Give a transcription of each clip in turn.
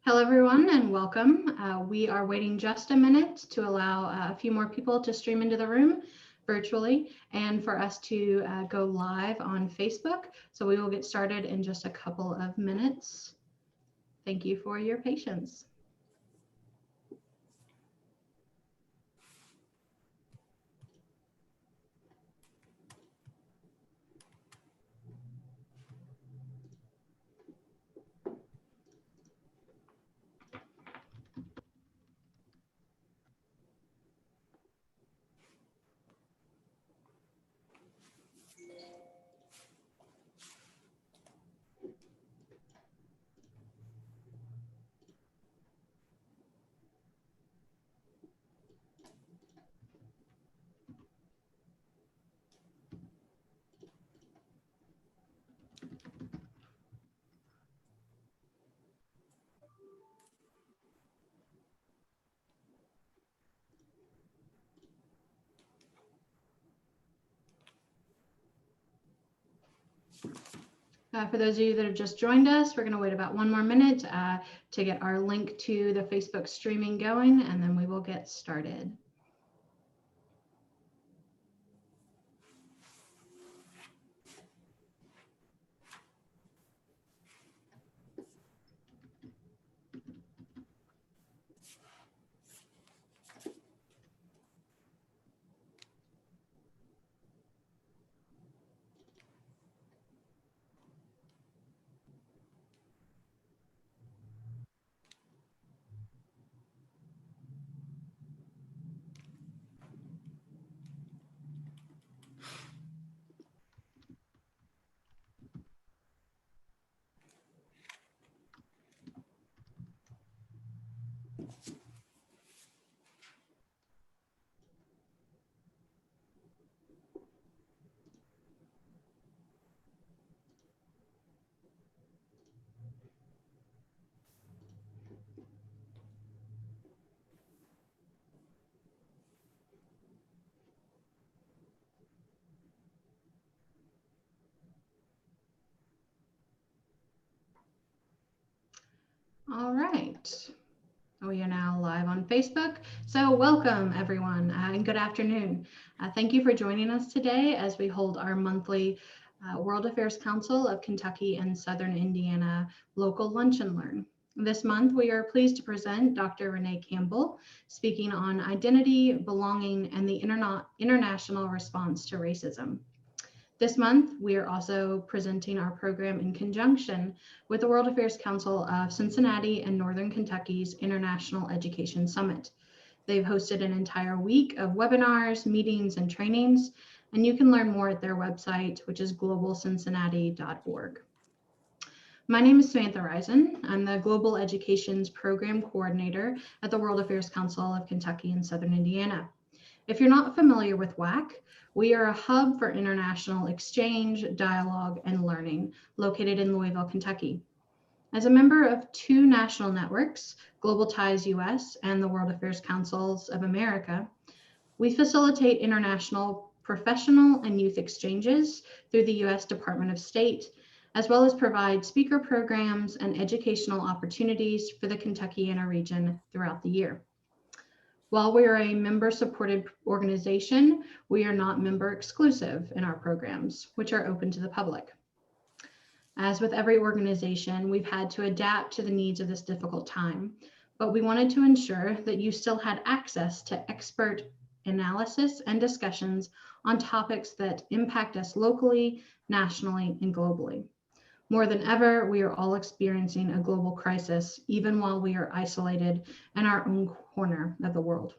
Hello, everyone, and welcome. We are waiting just a minute to allow a few more people to stream into the room virtually and for us to go live on Facebook. So we will get started in just a couple of minutes. Thank you for your patience. For those of you that have just joined us, we're going to wait about one more minute to get our link to the Facebook streaming going, and then we will get started. All right. We are now live on Facebook. So welcome everyone and good afternoon. Thank you for joining us today as we hold our monthly World Affairs Council of Kentucky and Southern Indiana local lunch and learn. This month, we are pleased to present Dr. Renee Campbell speaking on identity, belonging, and the international response to racism. This month, we are also presenting our program in conjunction with the World Affairs Council of Cincinnati and Northern Kentucky's International Education Summit. They've hosted an entire week of webinars, meetings, and trainings, and you can learn more at their website, which is globalcincinnati.org. My name is Samantha Risen. I'm the Global Education's Program Coordinator at the World Affairs Council of Kentucky and Southern Indiana. If you're not familiar with WAC, we are a hub for international exchange, dialogue, and learning located in Louisville, Kentucky. As a member of two national networks, Global Ties US and the World Affairs Councils of America, we facilitate international professional and youth exchanges through the US Department of State, as well as provide speaker programs and educational opportunities for the Kentuckiana region throughout the year. While we are a member-supported organization, we are not member exclusive in our programs, which are open to the public. As with every organization, we've had to adapt to the needs of this difficult time, but we wanted to ensure that you still had access to expert analysis and discussions on topics that impact us locally, nationally, and globally. More than ever, we are all experiencing a global crisis, even while we are isolated in our own corner of the world.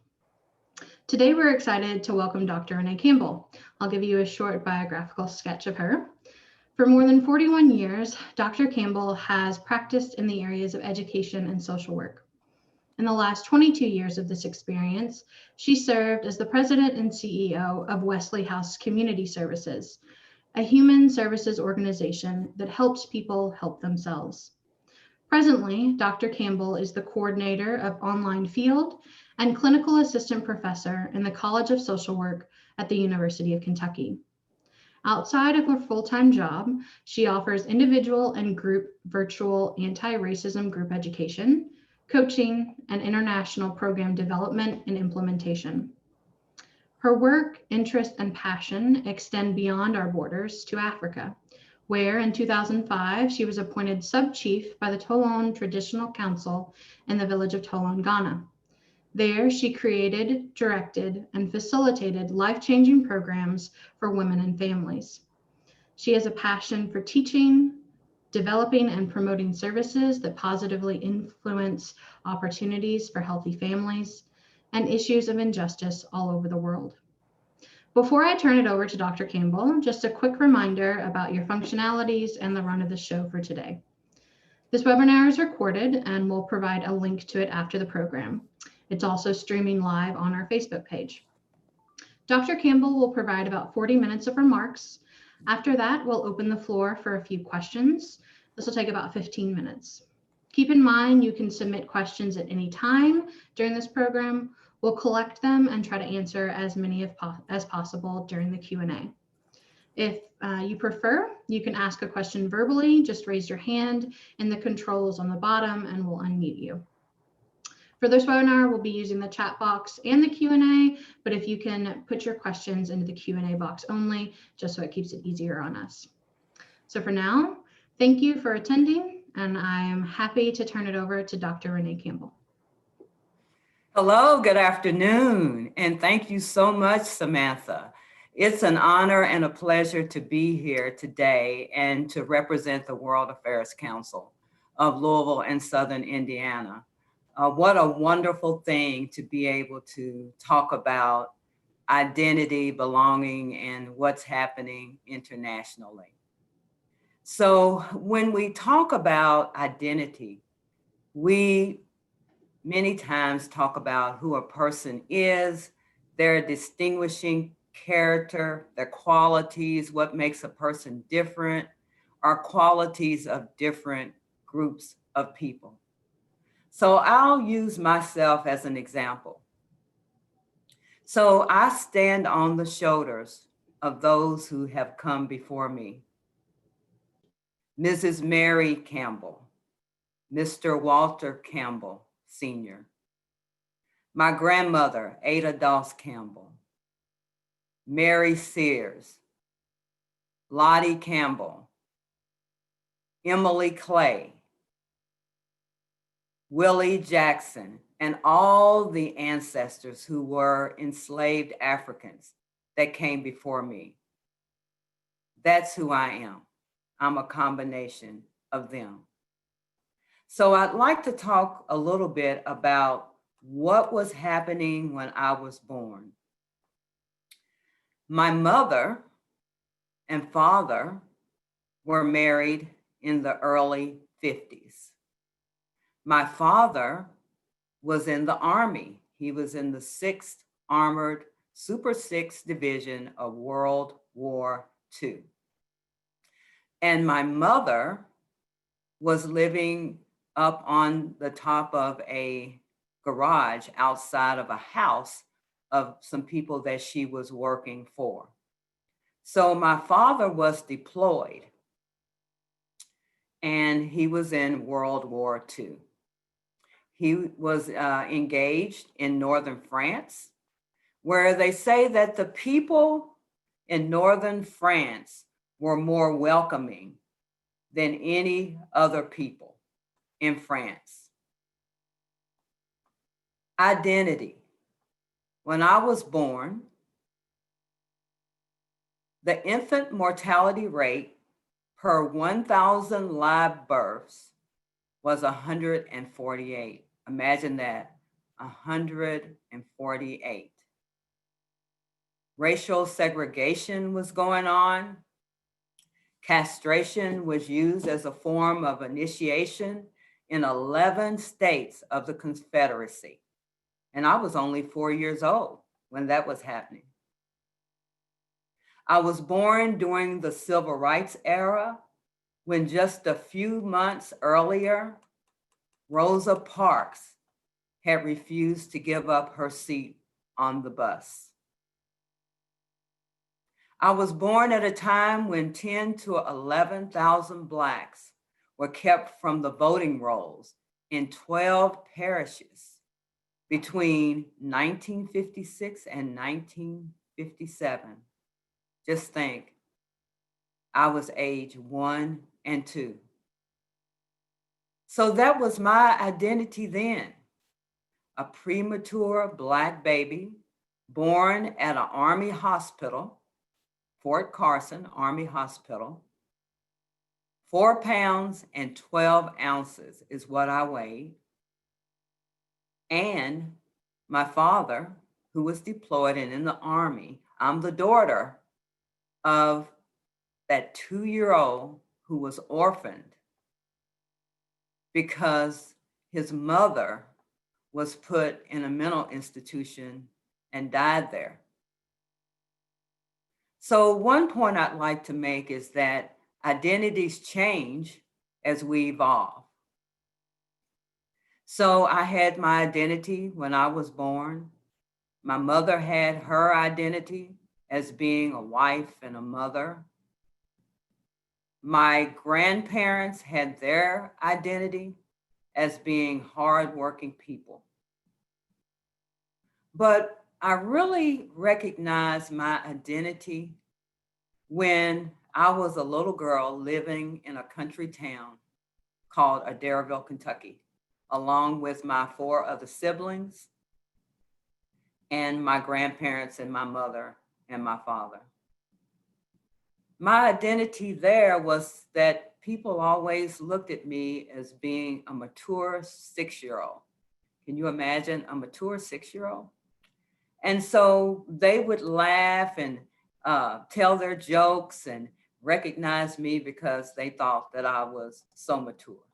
Today, we're excited to welcome Dr. Renee Campbell. I'll give you a short biographical sketch of her. For more than 41 years, Dr. Campbell has practiced in the areas of education and social work. In the last 22 years of this experience, she served as the president and CEO of Wesley House Community Services, a human services organization that helps people help themselves. Presently, Dr. Campbell is the coordinator of online field and clinical assistant professor in the College of Social Work at the University of Kentucky. Outside of her full-time job, she offers individual and group virtual anti-racism group education, coaching, and international program development and implementation. Her work, interest, and passion extend beyond our borders to Africa, where in 2005 she was appointed sub-chief by the Toulon Traditional Council in the village of Toulon, Ghana. There, she created, directed, and facilitated life-changing programs for women and families. She has a passion for teaching, developing and promoting services that positively influence opportunities for healthy families, and issues of injustice all over the world. Before I turn it over to Dr. Campbell, just a quick reminder about your functionalities and the run of the show for today. This webinar is recorded and we'll provide a link to it after the program. It's also streaming live on our Facebook page. Dr. Campbell will provide about 40 minutes of remarks. After that, we'll open the floor for a few questions. This will take about 15 minutes. Keep in mind, you can submit questions at any time during this program. We'll collect them and try to answer as many as possible during the Q&A. If you prefer, you can ask a question verbally. Just raise your hand in the controls on the bottom and we'll unmute you. For this webinar, we'll be using the chat box and the Q&A, but if you can put your questions into the Q&A box only, just so it keeps it easier on us. So for now, thank you for attending, and I am happy to turn it over to Dr. Renee Campbell. Hello, good afternoon, and thank you so much, Samantha. It's an honor and a pleasure to be here today and to represent the World Affairs Council of Louisville and Southern Indiana. What a wonderful thing to be able to talk about identity, belonging, and what's happening internationally. So when we talk about identity, we many times talk about who a person is, their distinguishing character, their qualities, what makes a person different, are qualities of different groups of people. So I'll use myself as an example. So I stand on the shoulders of those who have come before me. Mrs. Mary Campbell, Mr. Walter Campbell, Sr., my grandmother, Ada Doss Campbell, Mary Sears, Lottie Campbell, Emily Clay, Willie Jackson, and all the ancestors who were enslaved Africans that came before me. That's who I am. I'm a combination of them. So I'd like to talk a little bit about what was happening when I was born. My mother and father were married in the early 50s. My father was in the Army. He was in the 6th Armored Super 6 Division of World War II. And my mother was living up on the top of a garage outside of a house of some people that she was working for. So my father was deployed and he was in World War II. He was engaged in northern France, where they say that the people in northern France were more welcoming than any other people in France. Identity. When I was born, the infant mortality rate per 1,000 live births was 148. Imagine that, 148. Racial segregation was going on. Castration was used as a form of initiation in 11 states of the Confederacy. And I was only 4 years old when that was happening. I was born during the Civil Rights era, when just a few months earlier, Rosa Parks had refused to give up her seat on the bus. I was born at a time when 10 to 11,000 Blacks were kept from the voting rolls in 12 parishes between 1956 and 1957. Just think, I was age 1 and 2. So that was my identity then, a premature Black baby born at an Army hospital, Fort Carson Army Hospital. 4 pounds and 12 ounces is what I weighed. And my father, who was deployed and in the Army, I'm the daughter of that 2-year-old who was orphaned because his mother was put in a mental institution and died there. So one point I'd like to make is that identities change as we evolve. So I had my identity when I was born. My mother had her identity as being a wife and a mother. My grandparents had their identity as being hardworking people. But I really recognized my identity when I was a little girl living in a country town called Adairville, Kentucky, along with my 4 other siblings and my grandparents and my mother and my father. My identity there was that people always looked at me as being a mature 6-year-old. Can you imagine a mature 6-year-old? And so they would laugh and tell their jokes and recognize me because they thought that I was so mature.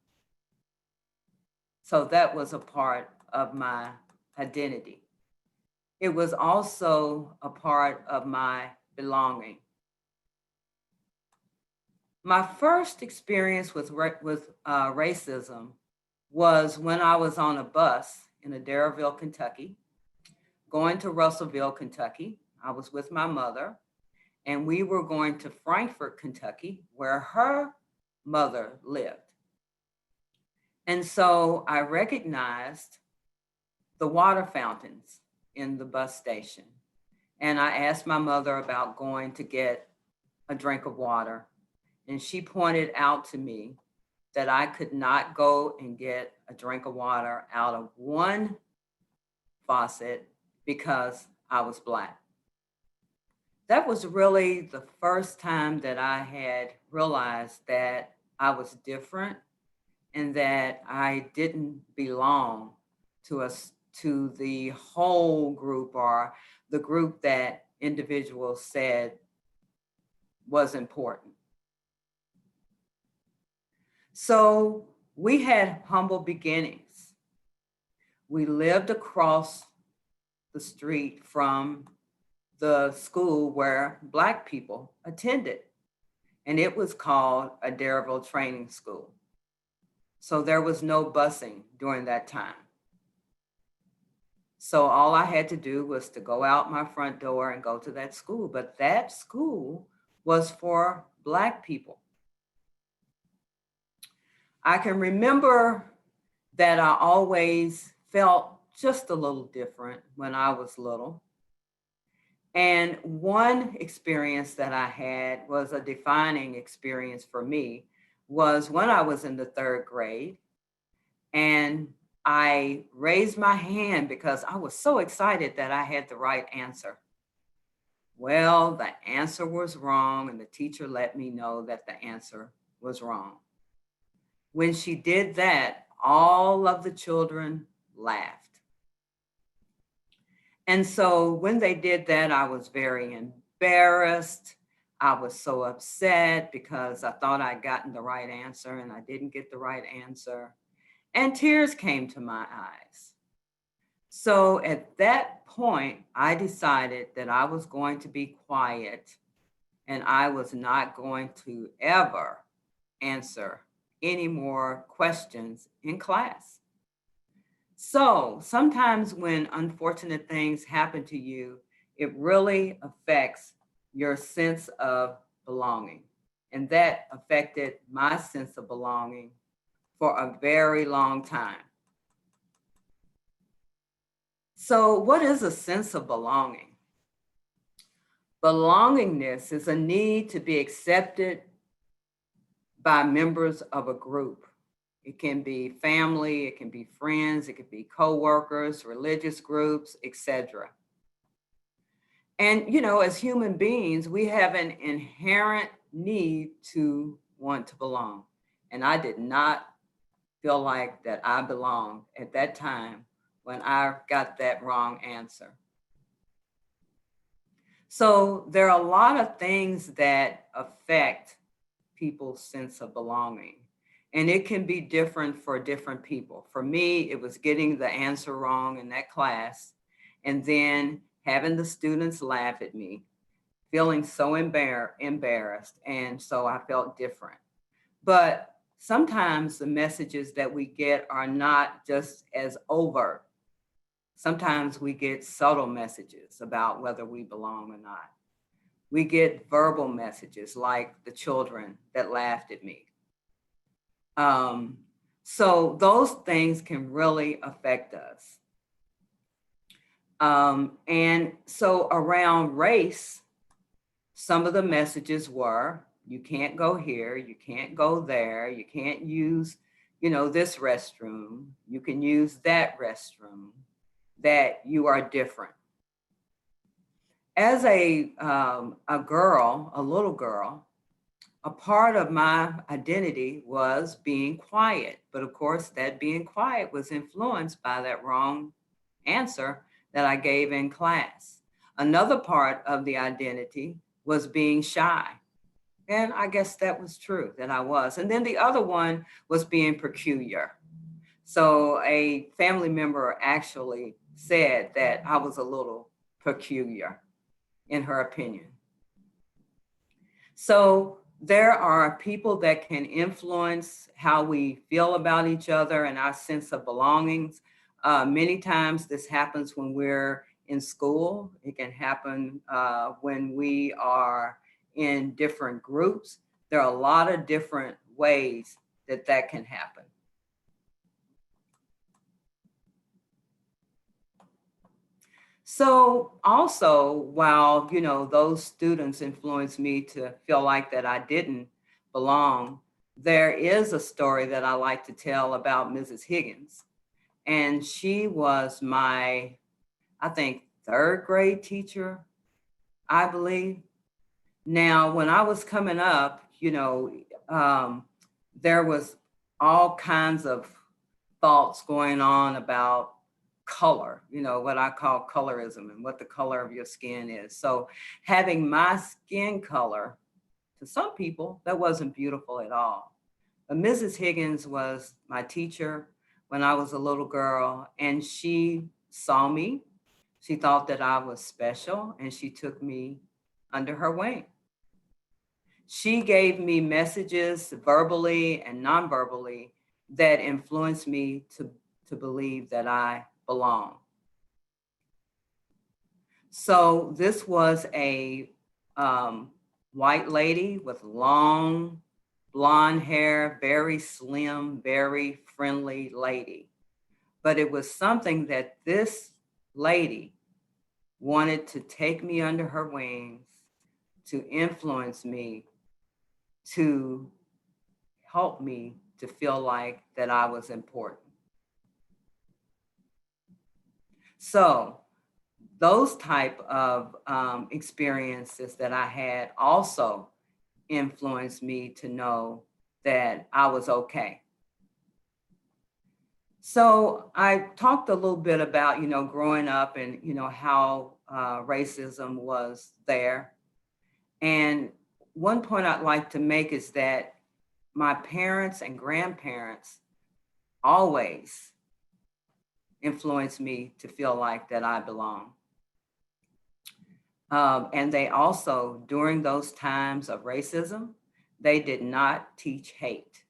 So that was a part of my identity. It was also a part of my belonging. My first experience with racism was when I was on a bus in Adairville, Kentucky, going to Russellville, Kentucky. I was with my mother, and we were going to Frankfort, Kentucky, where her mother lived. And so I recognized the water fountains in the bus station. And I asked my mother about going to get a drink of water. And she pointed out to me that I could not go and get a drink of water out of one faucet because I was Black. That was really the first time that I had realized that I was different and that I didn't belong to the whole group or the group that individuals said was important. So we had humble beginnings. We lived across the street from the school where Black people attended, and it was called Adairville Training School. So there was no busing during that time. So all I had to do was to go out my front door and go to that school, but that school was for Black people. I can remember that I always felt just a little different when I was little. And one experience that I had was a defining experience for me was when I was in the 3rd grade and I raised my hand because I was so excited that I had the right answer. Well, the answer was wrong and the teacher let me know that the answer was wrong. When she did that, all of the children laughed. And so when they did that, I was very embarrassed. I was so upset because I thought I'd gotten the right answer and I didn't get the right answer. And tears came to my eyes. So at that point, I decided that I was going to be quiet and I was not going to ever answer any more questions in class. So sometimes when unfortunate things happen to you, it really affects your sense of belonging. And that affected my sense of belonging for a very long time. So, what is a sense of belonging? Belongingness is a need to be accepted by members of a group. It can be family, it can be friends, it could be coworkers, religious groups, etc. And, as human beings, we have an inherent need to want to belong. And I did not feel like that I belonged at that time when I got that wrong answer. So there are a lot of things that affect people's sense of belonging. And it can be different for different people. For me, it was getting the answer wrong in that class and then having the students laugh at me, feeling so embarrassed. And so I felt different. But sometimes the messages that we get are not just as overt. Sometimes we get subtle messages about whether we belong or not. We get verbal messages like the children that laughed at me. So those things can really affect us. And so around race, some of the messages were, you can't go here, you can't go there, you can't use, this restroom, you can use that restroom, that you are different. As a girl, a little girl, a part of my identity was being quiet. But of course, that being quiet was influenced by that wrong answer that I gave in class. Another part of the identity was being shy. And I guess that was true, that I was. And then the other one was being peculiar. So a family member actually said that I was a little peculiar in her opinion. So there are people that can influence how we feel about each other and our sense of belongings. Many times this happens when we're in school. It can happen when we are in different groups. There are a lot of different ways that can happen. So also, while, those students influenced me to feel like that I didn't belong, there is a story that I like to tell about Mrs. Higgins. And she was my, I think, third grade teacher, I believe. Now, when I was coming up, there was all kinds of thoughts going on about color, what I call colorism and what the color of your skin is. So having my skin color, to some people, that wasn't beautiful at all. But Mrs. Higgins was my teacher when I was a little girl, and she saw me. She thought that I was special, and she took me under her wing. She gave me messages verbally and non-verbally that influenced me to believe that I belong. So this was a white lady with long blonde hair, very slim, very friendly lady. But it was something that this lady wanted to take me under her wings, to influence me, to help me to feel like that I was important. So those type of experiences that I had also influenced me to know that I was okay. So I talked a little bit about, growing up and, how racism was there. And one point I'd like to make is that my parents and grandparents always influenced me to feel like that I belong. And they also, during those times of racism, they did not teach hate.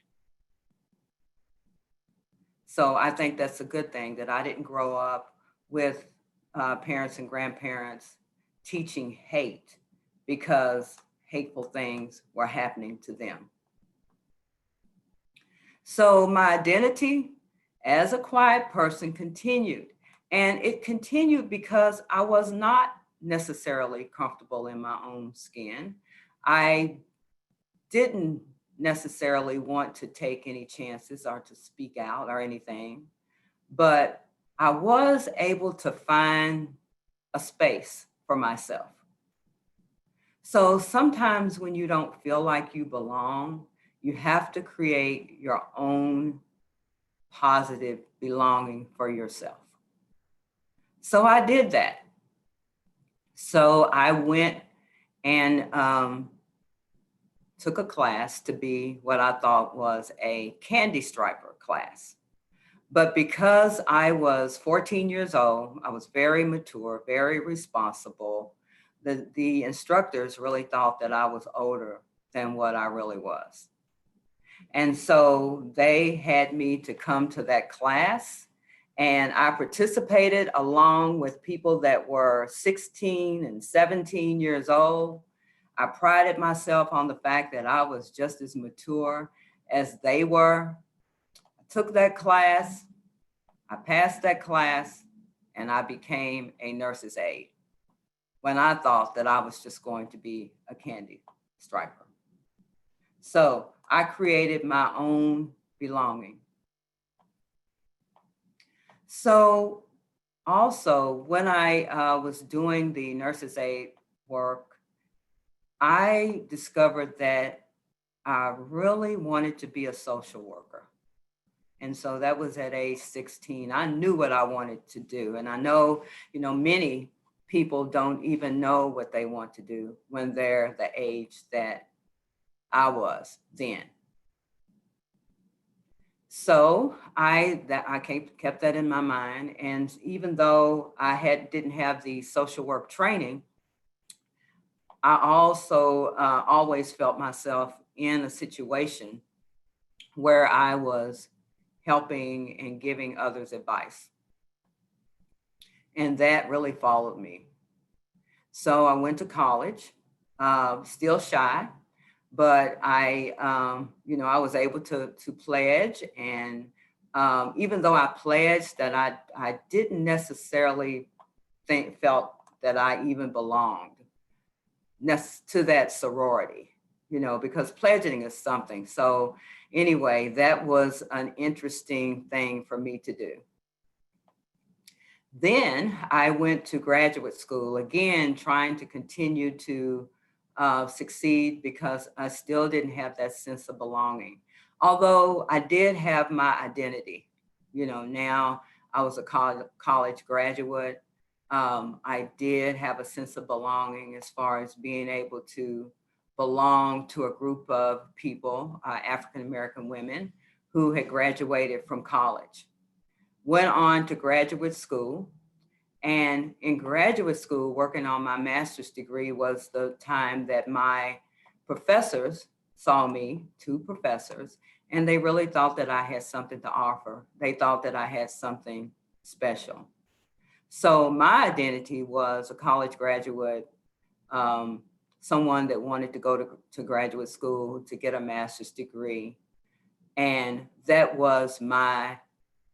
So I think that's a good thing that I didn't grow up with parents and grandparents teaching hate. because hateful things were happening to them. So my identity as a quiet person continued, and it continued because I was not necessarily comfortable in my own skin. I didn't necessarily want to take any chances or to speak out or anything, but I was able to find a space for myself. So sometimes when you don't feel like you belong, you have to create your own positive belonging for yourself. So I did that. So I went and took a class to be what I thought was a candy striper class. But because I was 14 years old, I was very mature, very responsible. The instructors really thought that I was older than what I really was. And so they had me to come to that class, and I participated along with people that were 16 and 17 years old. I prided myself on the fact that I was just as mature as they were. I took that class, I passed that class, and I became a nurse's aide when I thought that I was just going to be a candy striper. So I created my own belonging. So also when I was doing the nurse's aide work, I discovered that I really wanted to be a social worker. And so that was at age 16. I knew what I wanted to do. And I know, many people don't even know what they want to do when they're the age that I was then. So I kept that in my mind. And even though I didn't have the social work training, I also always felt myself in a situation where I was helping and giving others advice. And that really followed me. So I went to college, still shy, but I was able to pledge. And even though I pledged, that I didn't necessarily felt that I even belonged to that sorority, because pledging is something. So anyway, that was an interesting thing for me to do. Then I went to graduate school, again, trying to continue to succeed because I still didn't have that sense of belonging. Although I did have my identity, now I was a college graduate. I did have a sense of belonging as far as being able to belong to a group of people, African-American women who had graduated from college. Went on to graduate school. And in graduate school, working on my master's degree was the time that my professors saw me, 2 professors, and they really thought that I had something to offer. They thought that I had something special. So my identity was a college graduate, someone that wanted to go to graduate school to get a master's degree. And that was my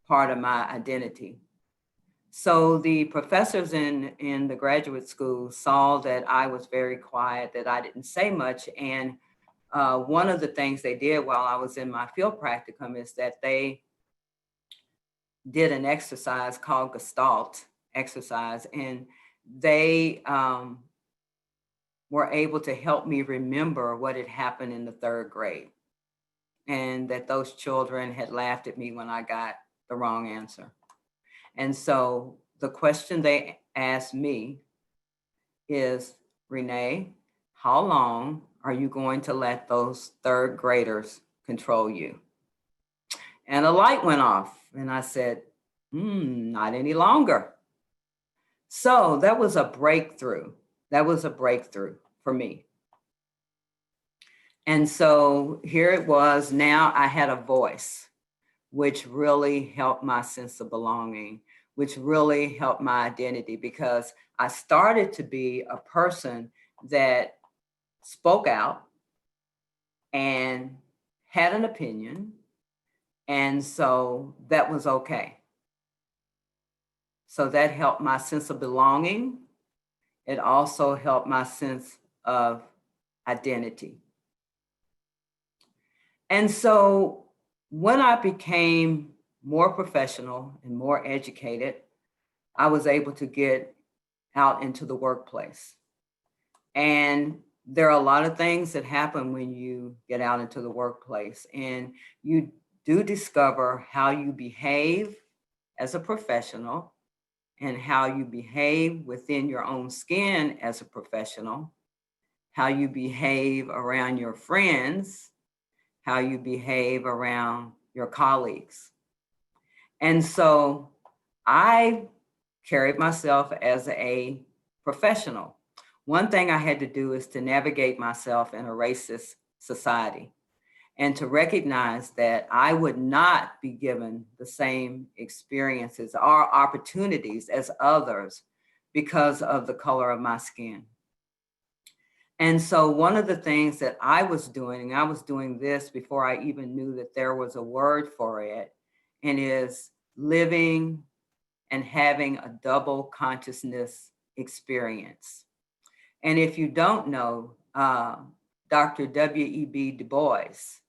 part of my identity. So the professors in the graduate school saw that I was very quiet, that I didn't say much. And one of the things they did while I was in my field practicum is that they did an exercise called Gestalt Exercise. And they were able to help me remember what had happened in the 3rd grade. And that those children had laughed at me when I got the wrong answer. And so the question they asked me is, Renee, how long are you going to let those 3rd graders control you? And a light went off and I said, not any longer. So that was a breakthrough. That was a breakthrough for me. And so here it was. Now I had a voice, which really helped my sense of belonging, which really helped my identity, because I started to be a person that spoke out and had an opinion. And so that was okay. So that helped my sense of belonging. It also helped my sense of identity. And so when I became more professional and more educated, I was able to get out into the workplace. And there are a lot of things that happen when you get out into the workplace, and you do discover how you behave as a professional and how you behave within your own skin as a professional, how you behave around your friends, how you behave around your colleagues. And so I carried myself as a professional. One thing I had to do is to navigate myself in a racist society and to recognize that I would not be given the same experiences or opportunities as others because of the color of my skin. And so one of the things that I was doing, and I was doing this before I even knew that there was a word for it, and is living and having a double consciousness experience. And if you don't know, Dr. W.E.B. Du Bois,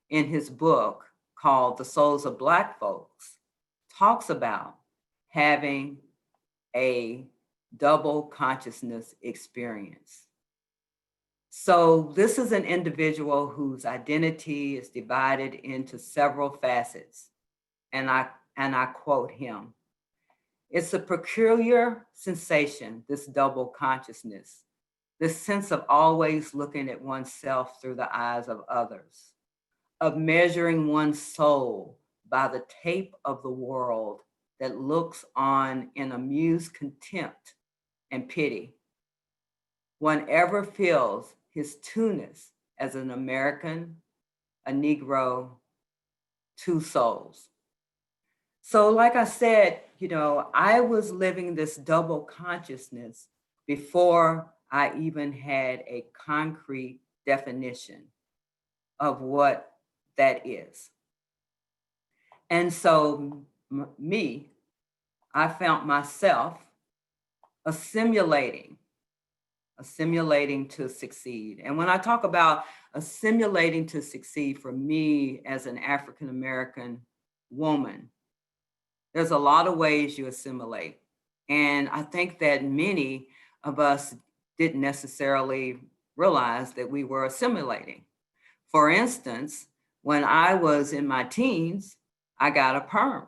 in his book called The Souls of Black Folks, talks about having a double consciousness experience. So this is an individual whose identity is divided into several facets. And I quote him: "It's a peculiar sensation, this double consciousness, this sense of always looking at oneself through the eyes of others, of measuring one's soul by the tape of the world that looks on in amused contempt and pity. One ever feels his two-ness as an American, a Negro, two souls." So like I said, I was living this double consciousness before I even had a concrete definition of what that is. And so I found myself assimilating to succeed. And when I talk about assimilating to succeed, for me as an African-American woman, there's a lot of ways you assimilate. And I think that many of us didn't necessarily realize that we were assimilating. For instance, when I was in my teens, I got a perm.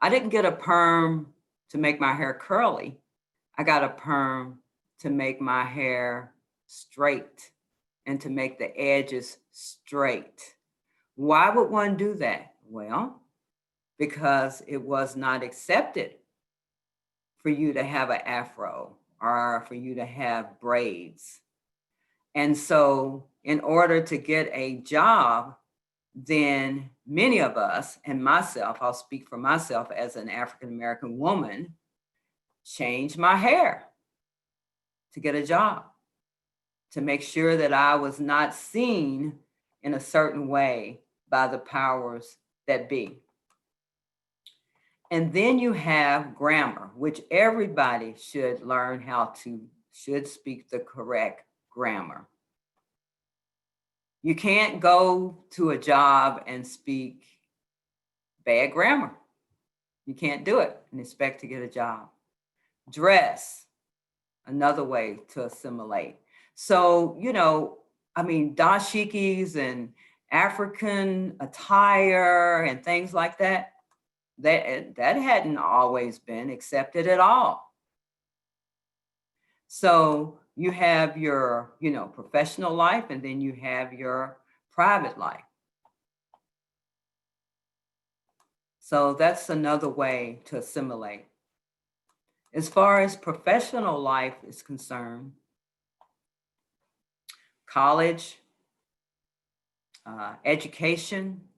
I didn't get a perm to make my hair curly. I got a perm to make my hair straight and to make the edges straight. Why would one do that? Well, because it was not accepted for you to have an afro or for you to have braids. And so in order to get a job, then many of us, and myself, I'll speak for myself as an African-American woman, changed my hair to get a job, to make sure that I was not seen in a certain way by the powers that be. And then you have grammar, which everybody should learn should speak the correct grammar. You can't go to a job and speak bad grammar. You can't do it and expect to get a job. Dress, another way to assimilate. So, dashikis and African attire and things like that hadn't always been accepted at all. So you have your, professional life, and then you have your private life. So that's another way to assimilate. As far as professional life is concerned, college, education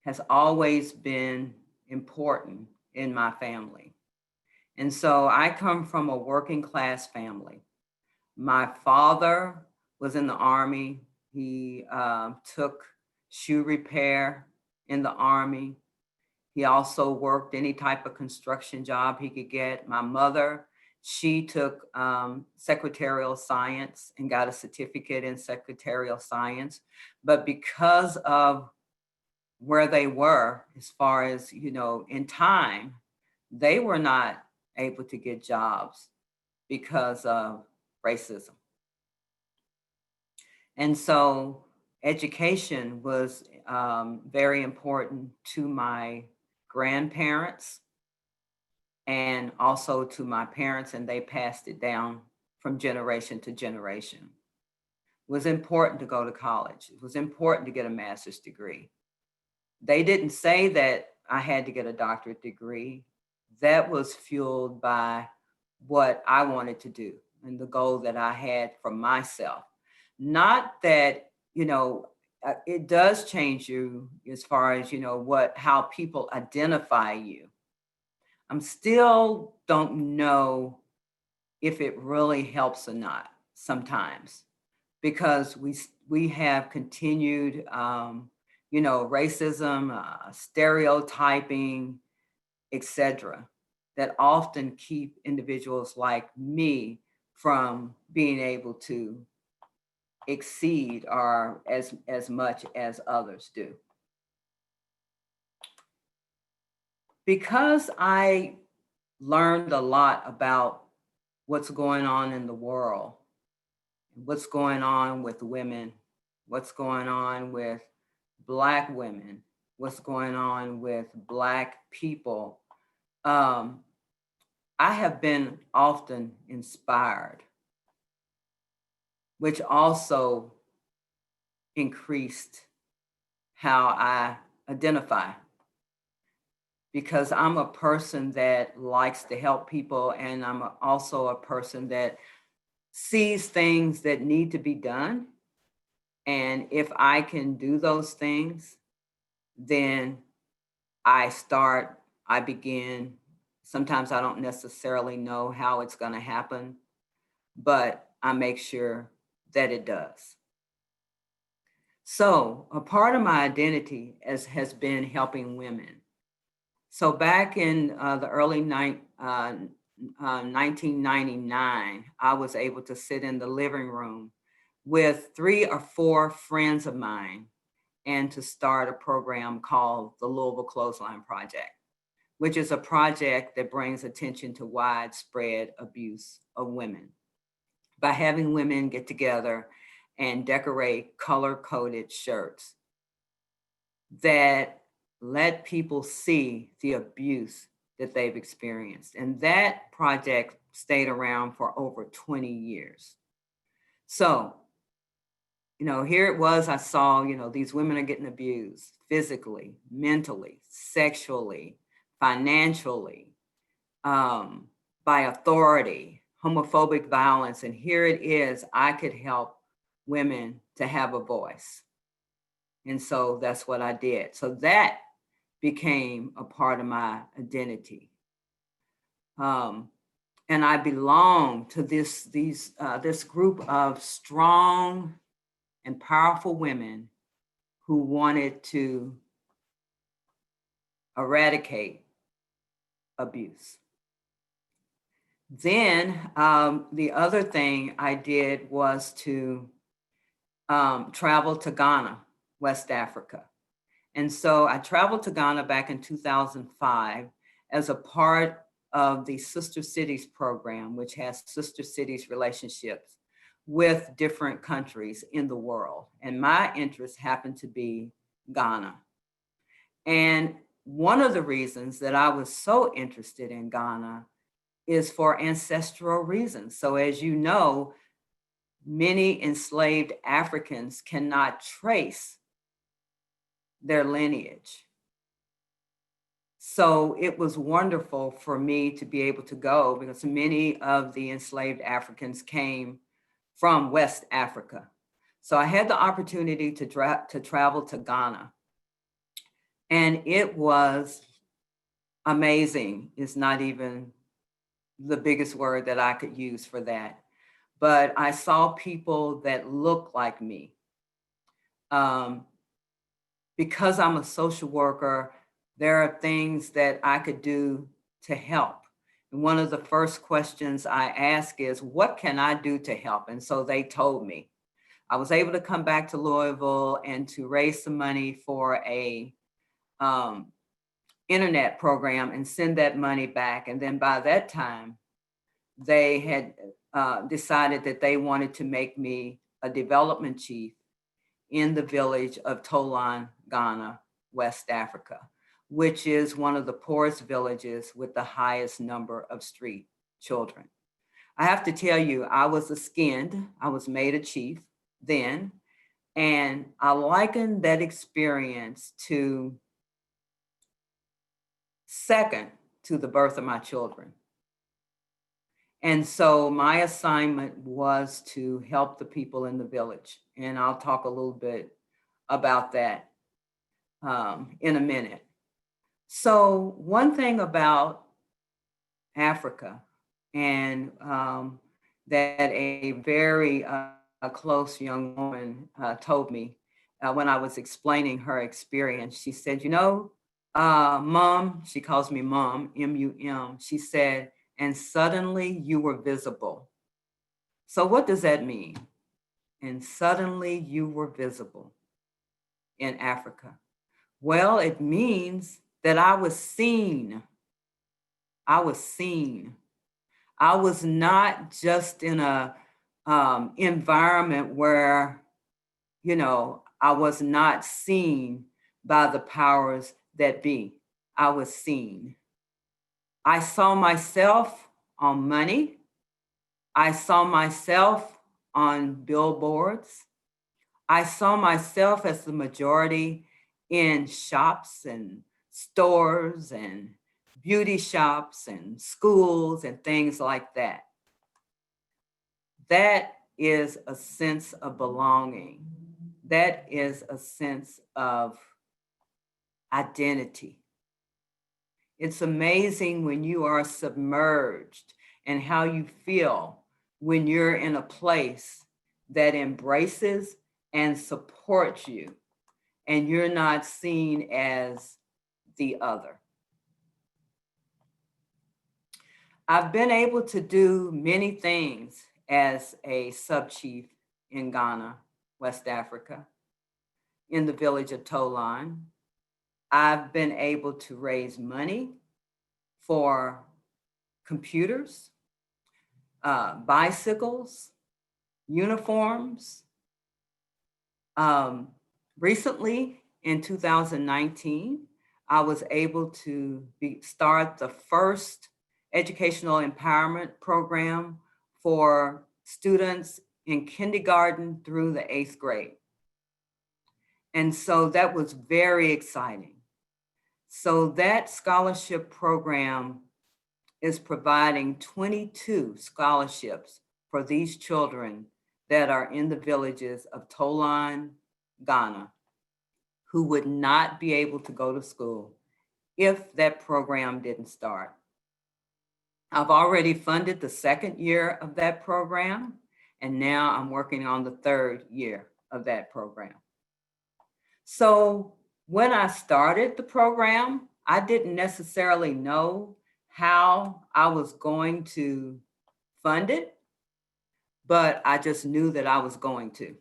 has always been important in my family. And so I come from a working class family. My father was in the Army. He took shoe repair in the Army. He also worked any type of construction job he could get. My mother, she took secretarial science and got a certificate in secretarial science. But because of where they were, as far as, in time, they were not able to get jobs because of racism. And so education was very important to my grandparents and also to my parents, and they passed it down from generation to generation. It was important to go to college. It was important to get a master's degree. They didn't say that I had to get a doctorate degree. That was fueled by what I wanted to do and the goal that I had for myself. Not that, it does change you as far as, how people identify you. I'm still don't know if it really helps or not sometimes, because we have continued, racism, stereotyping, etc., that often keep individuals like me from being able to exceed or as much as others do. Because I learned a lot about what's going on in the world, what's going on with women, what's going on with Black women, what's going on with Black people, I have been often inspired, which also increased how I identify, because I'm a person that likes to help people, and I'm also a person that sees things that need to be done. And if I can do those things, then I begin. Sometimes I don't necessarily know how it's going to happen, but I make sure that it does. So a part of my identity has been helping women. So back in the early 1999, I was able to sit in the living room with 3 or 4 friends of mine and to start a program called the Louisville Clothesline Project, which is a project that brings attention to widespread abuse of women by having women get together and decorate color-coded shirts that let people see the abuse that they've experienced. And that project stayed around for over 20 years. So, here it was, I saw, these women are getting abused physically, mentally, sexually, financially, by authority, homophobic violence. And here it is, I could help women to have a voice. And so that's what I did. So that became a part of my identity. And I belong to this group of strong and powerful women who wanted to eradicate abuse. Then the other thing I did was to travel to Ghana, West Africa. And so I traveled to Ghana back in 2005 as a part of the Sister Cities program, which has sister cities relationships with different countries in the world. And my interest happened to be Ghana. And one of the reasons that I was so interested in Ghana is for ancestral reasons. So as you know, many enslaved Africans cannot trace their lineage. So it was wonderful for me to be able to go, because many of the enslaved Africans came from West Africa. So I had the opportunity to travel to Ghana. And it was amazing. It's not even the biggest word that I could use for that. but I saw people that looked like me. Because I'm a social worker, there are things that I could do to help. And one of the first questions I ask is, what can I do to help? And so they told me. I was able to come back to Louisville and to raise some money for a internet program and send that money back. And then by that time, they had decided that they wanted to make me a development chief in the village of Tolan, Ghana, West Africa, which is one of the poorest villages with the highest number of street children. I have to tell you, I was made a chief then, and I liken that experience to second to the birth of my children. And so my assignment was to help the people in the village. And I'll talk a little bit about that in a minute. So one thing about Africa, and that a very close young woman told me when I was explaining her experience, she said, Mom, she calls me Mom, M-U-M, she said, and suddenly you were visible. So what does that mean? And suddenly you were visible in Africa. Well, it means that I was seen. I was seen. I was not just in a environment where, I was not seen by the powers that be. I was seen. I saw myself on money. I saw myself on billboards. I saw myself as the majority in shops and stores and beauty shops and schools and things like that. That is a sense of belonging. That is a sense of identity. It's amazing when you are submerged and how you feel when you're in a place that embraces and supports you and you're not seen as the other. I've been able to do many things as a sub-chief in Ghana, West Africa, in the village of Tolan. I've been able to raise money for computers, bicycles, uniforms. Recently, in 2019, I was able to start the first educational empowerment program for students in kindergarten through the 8th grade. And so that was very exciting. So that scholarship program is providing 22 scholarships for these children that are in the villages of Tolan, Ghana, who would not be able to go to school if that program didn't start. I've already funded the 2nd year of that program, and now I'm working on the 3rd year of that program. So when I started the program, I didn't necessarily know how I was going to fund it, but I just knew that I was going to.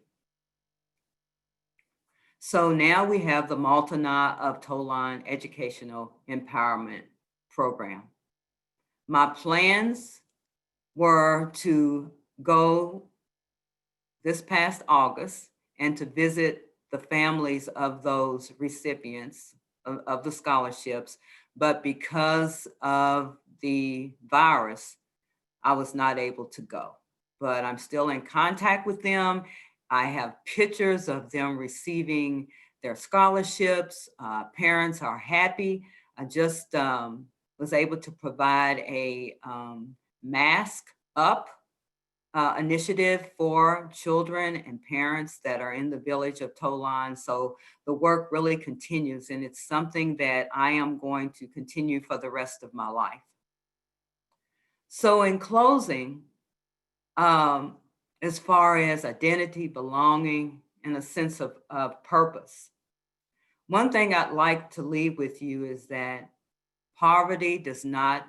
So now we have the Maltana of Tolan Educational Empowerment Program. My plans were to go this past August and to visit the families of those recipients of the scholarships, but because of the virus, I was not able to go. But I'm still in contact with them. I have pictures of them receiving their scholarships. Parents are happy. I just was able to provide a mask up initiative for children and parents that are in the village of Tolan. So the work really continues, and it's something that I am going to continue for the rest of my life. So in closing, as far as identity, belonging, and a sense of purpose. One thing I'd like to leave with you is that poverty does not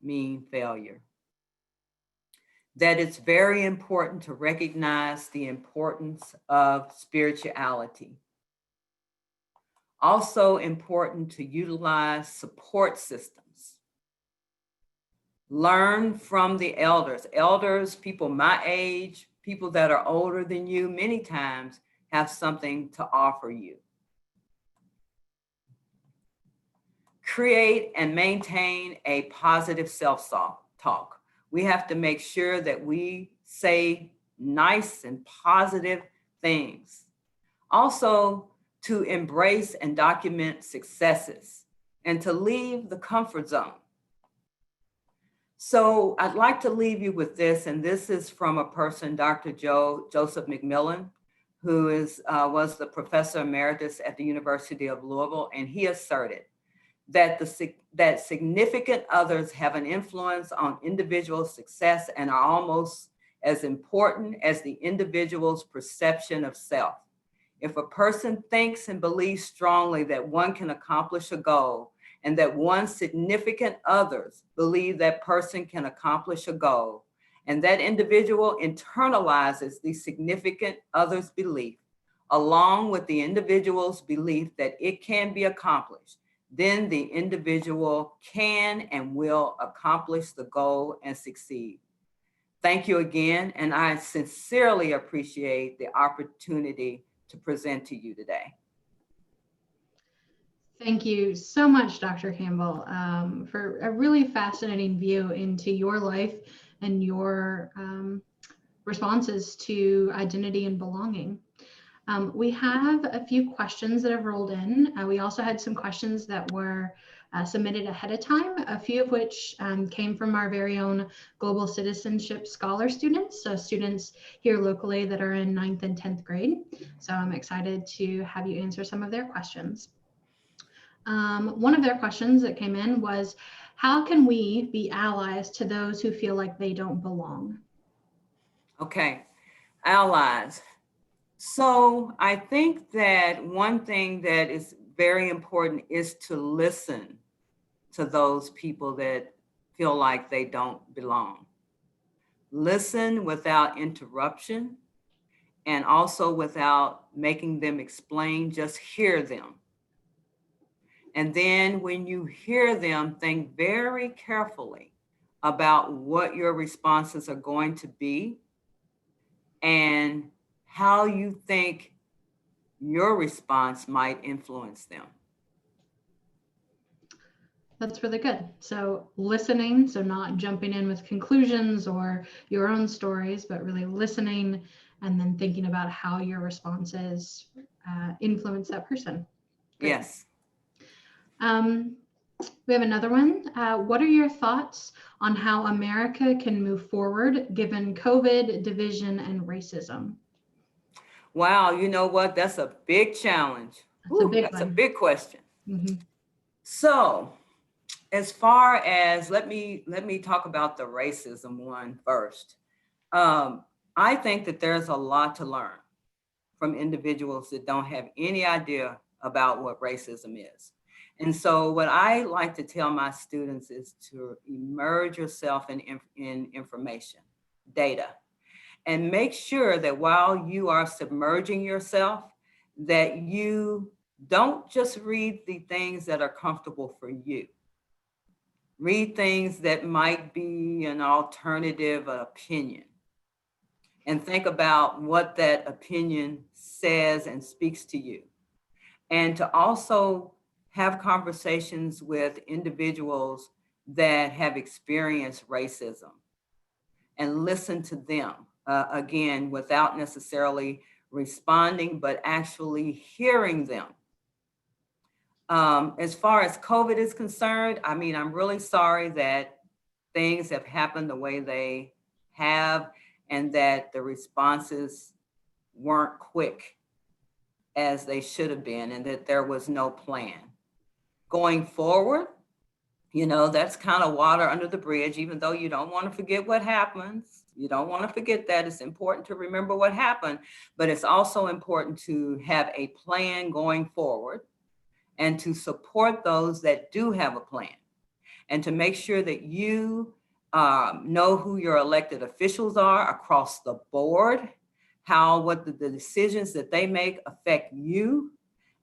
mean failure. That it's very important to recognize the importance of spirituality. Also important to utilize support systems. Learn from the elders. Elders, people my age, people that are older than you, many times have something to offer you. Create and maintain a positive self-talk. We have to make sure that we say nice and positive things. Also, to embrace and document successes and to leave the comfort zone. So I'd like to leave you with this, and this is from a person, Dr. Joseph McMillan, who was the professor emeritus at the University of Louisville, and he asserted that that significant others have an influence on individual success and are almost as important as the individual's perception of self. If a person thinks and believes strongly that one can accomplish a goal, and that one significant others believe that person can accomplish a goal, and that individual internalizes the significant others' belief, along with the individual's belief that it can be accomplished, then the individual can and will accomplish the goal and succeed. Thank you again, and I sincerely appreciate the opportunity to present to you today. Thank you so much, Dr. Campbell, for a really fascinating view into your life and your responses to identity and belonging. We have a few questions that have rolled in. We also had some questions that were submitted ahead of time, a few of which came from our very own Global Citizenship Scholar students, so students here locally that are in 9th and 10th grade. So I'm excited to have you answer some of their questions. One of their questions that came in was, how can we be allies to those who feel like they don't belong? Okay, allies. So I think that one thing that is very important is to listen to those people that feel like they don't belong. Listen without interruption and also without making them explain, just hear them. And then when you hear them, think very carefully about what your responses are going to be and how you think your response might influence them. That's really good. So listening, so not jumping in with conclusions or your own stories, but really listening and then thinking about how your responses influence that person. Great. Yes. We have another one. What are your thoughts on how America can move forward given COVID, division, and racism? Wow, you know what? That's a big challenge. That's a big question. Mm-hmm. So, as far as let me talk about the racism one first. I think that there's a lot to learn from individuals that don't have any idea about what racism is. And so what I like to tell my students is to immerse yourself in information, data, and make sure that while you are submerging yourself, that you don't just read the things that are comfortable for you. Read things that might be an alternative opinion and think about what that opinion says and speaks to you. And to also have conversations with individuals that have experienced racism and listen to them, again, without necessarily responding, but actually hearing them. As far as COVID is concerned, I mean, I'm really sorry that things have happened the way they have and that the responses weren't quick as they should have been and that there was no plan. Going forward, you know, that's kind of water under the bridge, even though you don't want to forget what happens. You don't want to forget that. It's important to remember what happened, but it's also important to have a plan going forward and to support those that do have a plan, and to make sure that you know who your elected officials are across the board, what the decisions that they make affect you,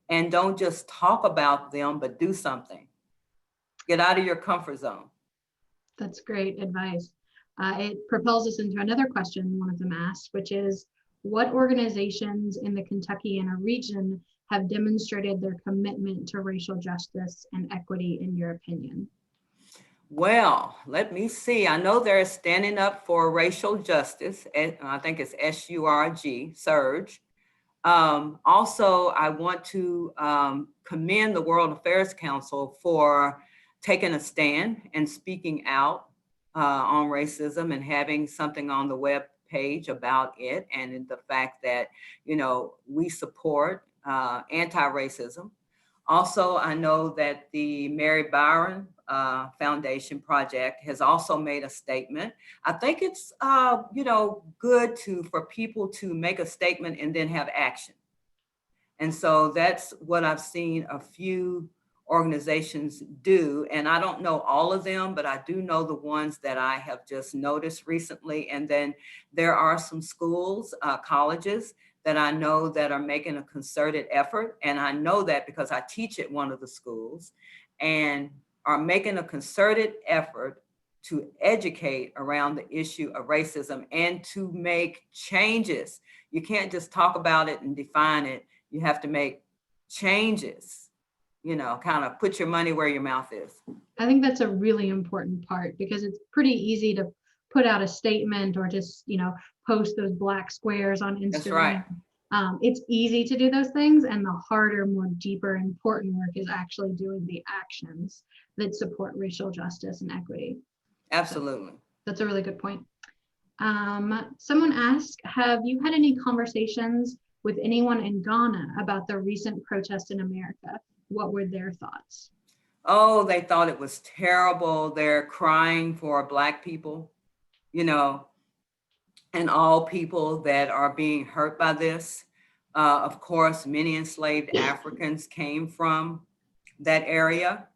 and don't just talk about them, but do something. Get out of your comfort zone. That's great advice. It propels us into another question one of them asked, which is, what organizations in the Kentuckiana region have demonstrated their commitment to racial justice and equity, in your opinion? Well, let me see. I know they're standing up for racial justice. I think it's SURG, Surge. Also, I want to commend the World Affairs Council for taking a stand and speaking out on racism and having something on the web page about it, and the fact that, we support anti-racism. Also, I know that the Mary Byron Foundation Project has also made a statement. I think it's, good for people to make a statement and then have action. And so that's what I've seen a few organizations do. And I don't know all of them, but I do know the ones that I have just noticed recently. And then there are some schools, colleges that I know that are making a concerted effort. And I know that because I teach at one of the schools, and are making a concerted effort to educate around the issue of racism and to make changes. You can't just talk about it and define it. You have to make changes, kind of put your money where your mouth is. I think that's a really important part, because it's pretty easy to put out a statement or just, post those black squares on Instagram. That's right. It's easy to do those things, and the harder, more deeper, important work is actually doing the actions that support racial justice and equity. Absolutely. So that's a really good point. Someone asked, have you had any conversations with anyone in Ghana about the recent protest in America? What were their thoughts? Oh, they thought it was terrible. They're crying for Black people, and all people that are being hurt by this. Of course, many enslaved Africans came from that area.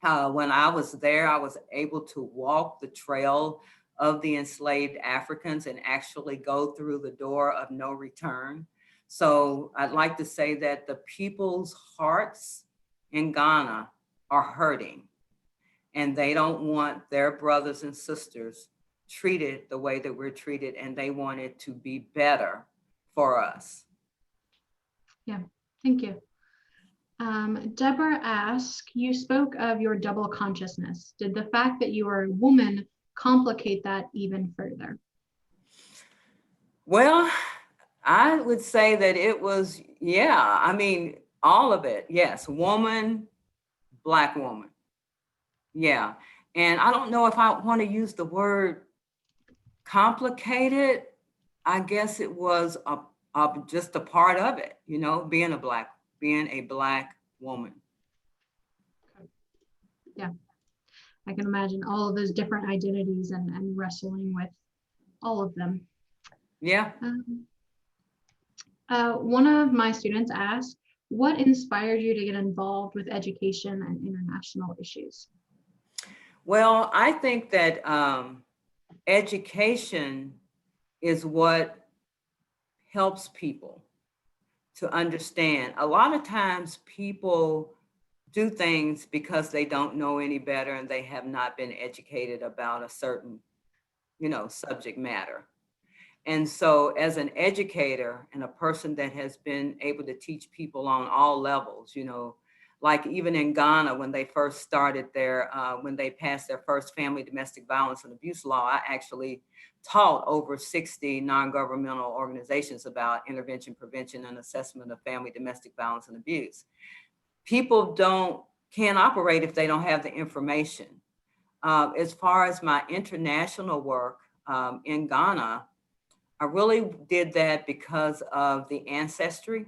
When I was there, I was able to walk the trail of the enslaved Africans and actually go through the door of no return. So I'd like to say that the people's hearts in Ghana are hurting, and they don't want their brothers and sisters treated the way that we're treated, and they want it to be better for us. Yeah, thank you. Deborah asked, you spoke of your double consciousness. Did the fact that you are a woman complicate that even further? Well, I would say that it was, all of it. Yes, woman, Black woman. Yeah. And I don't know if I want to use the word complicated. I guess it was just a part of it, being a Black woman. Yeah, I can imagine all of those different identities and wrestling with all of them. Yeah. One of my students asked, what inspired you to get involved with education and international issues? Well, I think that education is what helps people to understand. A lot of times people do things because they don't know any better and they have not been educated about a certain, subject matter. And so as an educator and a person that has been able to teach people on all levels, like even in Ghana, when they first started when they passed their first family domestic violence and abuse law, I actually taught over 60 non-governmental organizations about intervention, prevention, and assessment of family domestic violence and abuse. People can't operate if they don't have the information. As far as my international work in Ghana, I really did that because of the ancestry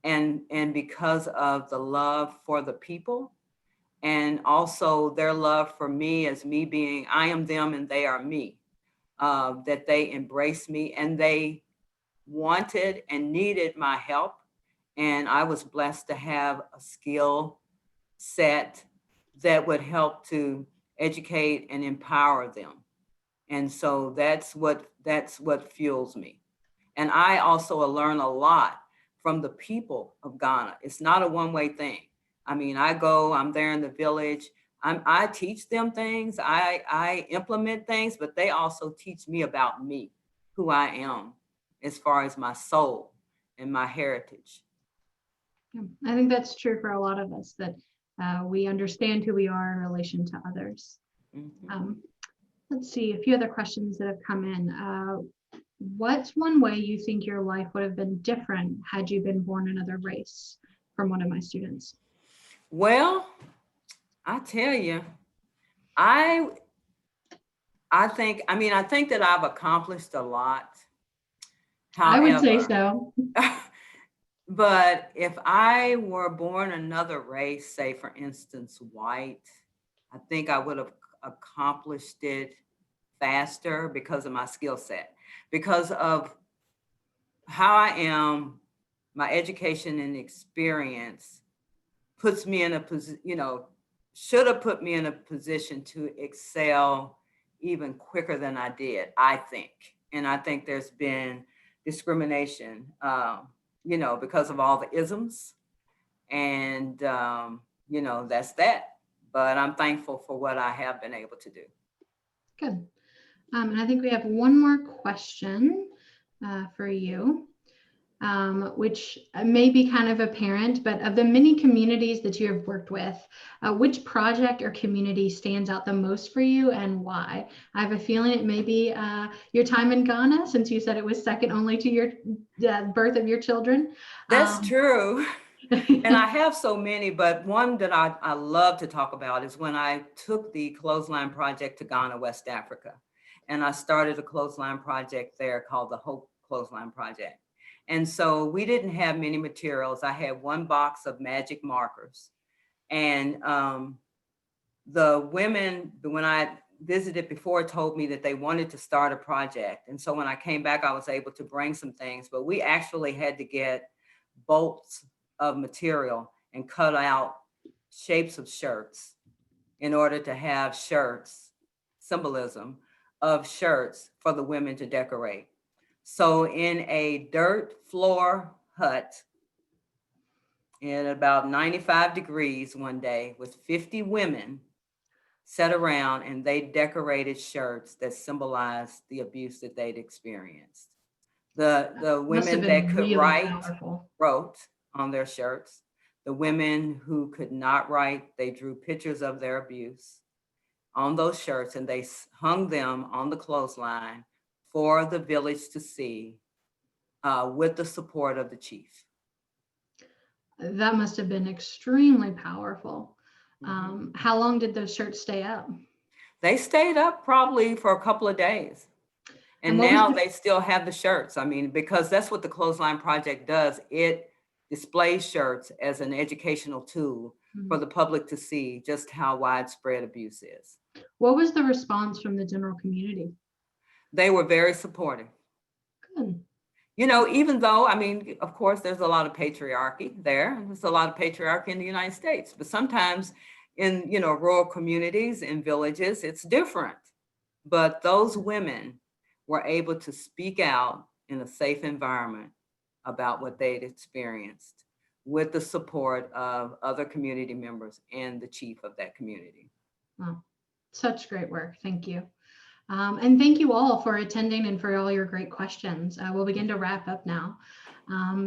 and because of the love for the people, and also their love for me as me being, I am them and they are me. that they embraced me and they wanted and needed my help. And I was blessed to have a skill set that would help to educate and empower them. And so that's what fuels me. And I also learn a lot from the people of Ghana. It's not a one-way thing. I mean, I'm there in the village. I teach them things, I implement things, but they also teach me about me, who I am, as far as my soul and my heritage. Yeah, I think that's true for a lot of us, that we understand who we are in relation to others. Mm-hmm. Let's see, a few other questions that have come in. What's one way you think your life would have been different had you been born another race? From one of my students. Well, I tell you, I think that I've accomplished a lot. I would say However, so. but if I were born another race, say for instance, white, I think I would have accomplished it faster because of my skill set, because of how I am, my education and experience puts me in a position, should have put me in a position to excel even quicker than I did, I think. And I think there's been discrimination, because of all the isms. And, that's that. But I'm thankful for what I have been able to do. Good. And I think we have one more question for you, which may be kind of apparent, but of the many communities that you have worked with, which project or community stands out the most for you and why? I have a feeling it may be your time in Ghana, since you said it was second only to your birth of your children. That's true. And I have so many, but one that I love to talk about is when I took the Clothesline project to Ghana, West Africa. And I started a clothesline project there called the Hope Clothesline Project. And so we didn't have many materials. I had one box of magic markers. And the women, when I visited before, told me that they wanted to start a project. And so when I came back, I was able to bring some things, but we actually had to get bolts of material and cut out shapes of shirts in order to have shirts, symbolism of shirts for the women to decorate. So in a dirt floor hut in about 95 degrees one day with 50 women sat around and they decorated shirts that symbolized the abuse that they'd experienced. The women that could really write powerful. Wrote on their shirts. The women who could not write, they drew pictures of their abuse on those shirts and they hung them on the clothesline for the village to see with the support of the chief. That must have been extremely powerful. Mm-hmm. How long did those shirts stay up? They stayed up probably for a couple of days. And now they still have the shirts. I mean, because that's what the Clothesline Project does. It displays shirts as an educational tool for the public to see just how widespread abuse is. What was the response from the general community? They were very supportive. Good. Even though, of course, there's a lot of patriarchy there. There's a lot of patriarchy in the United States, but sometimes in, rural communities and villages, it's different. But those women were able to speak out in a safe environment about what they'd experienced with the support of other community members and the chief of that community. Wow. Such great work. Thank you. And thank you all for attending and for all your great questions. We'll begin to wrap up now.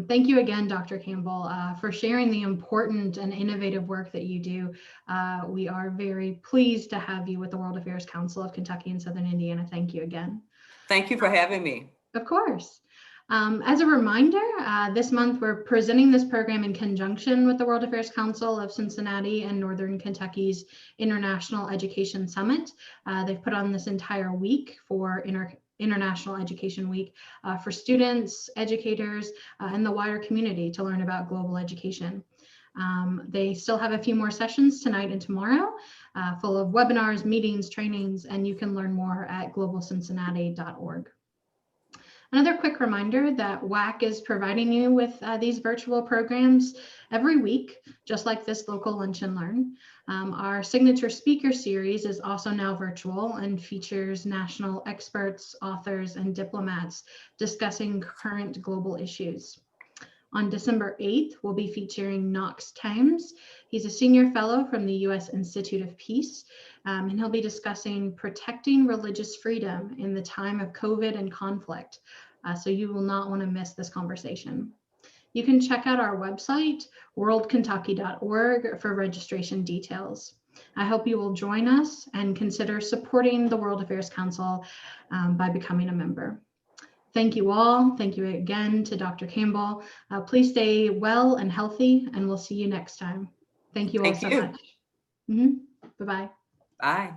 Thank you again, Dr. Campbell, for sharing the important and innovative work that you do. We are very pleased to have you with the World Affairs Council of Kentucky and Southern Indiana. Thank you again. Thank you for having me. Of course. As a reminder, this month we're presenting this program in conjunction with the World Affairs Council of Cincinnati and Northern Kentucky's International Education Summit. They've put on this entire week for International Education Week for students, educators, and the wider community to learn about global education. They still have a few more sessions tonight and tomorrow, full of webinars, meetings, trainings, and you can learn more at globalcincinnati.org. Another quick reminder that WAC is providing you with these virtual programs every week, just like this local Lunch and Learn. Our signature speaker series is also now virtual and features national experts, authors, and diplomats discussing current global issues. On December 8th, we'll be featuring Knox Thames. He's a senior fellow from the U.S. Institute of Peace, and he'll be discussing protecting religious freedom in the time of COVID and conflict. So you will not want to miss this conversation. You can check out our website, worldkentucky.org, for registration details. I hope you will join us and consider supporting the World Affairs Council by becoming a member. Thank you all. Thank you again to Dr. Campbell. Please stay well and healthy, and we'll see you next time. Thank you all so much. Bye-bye. Bye.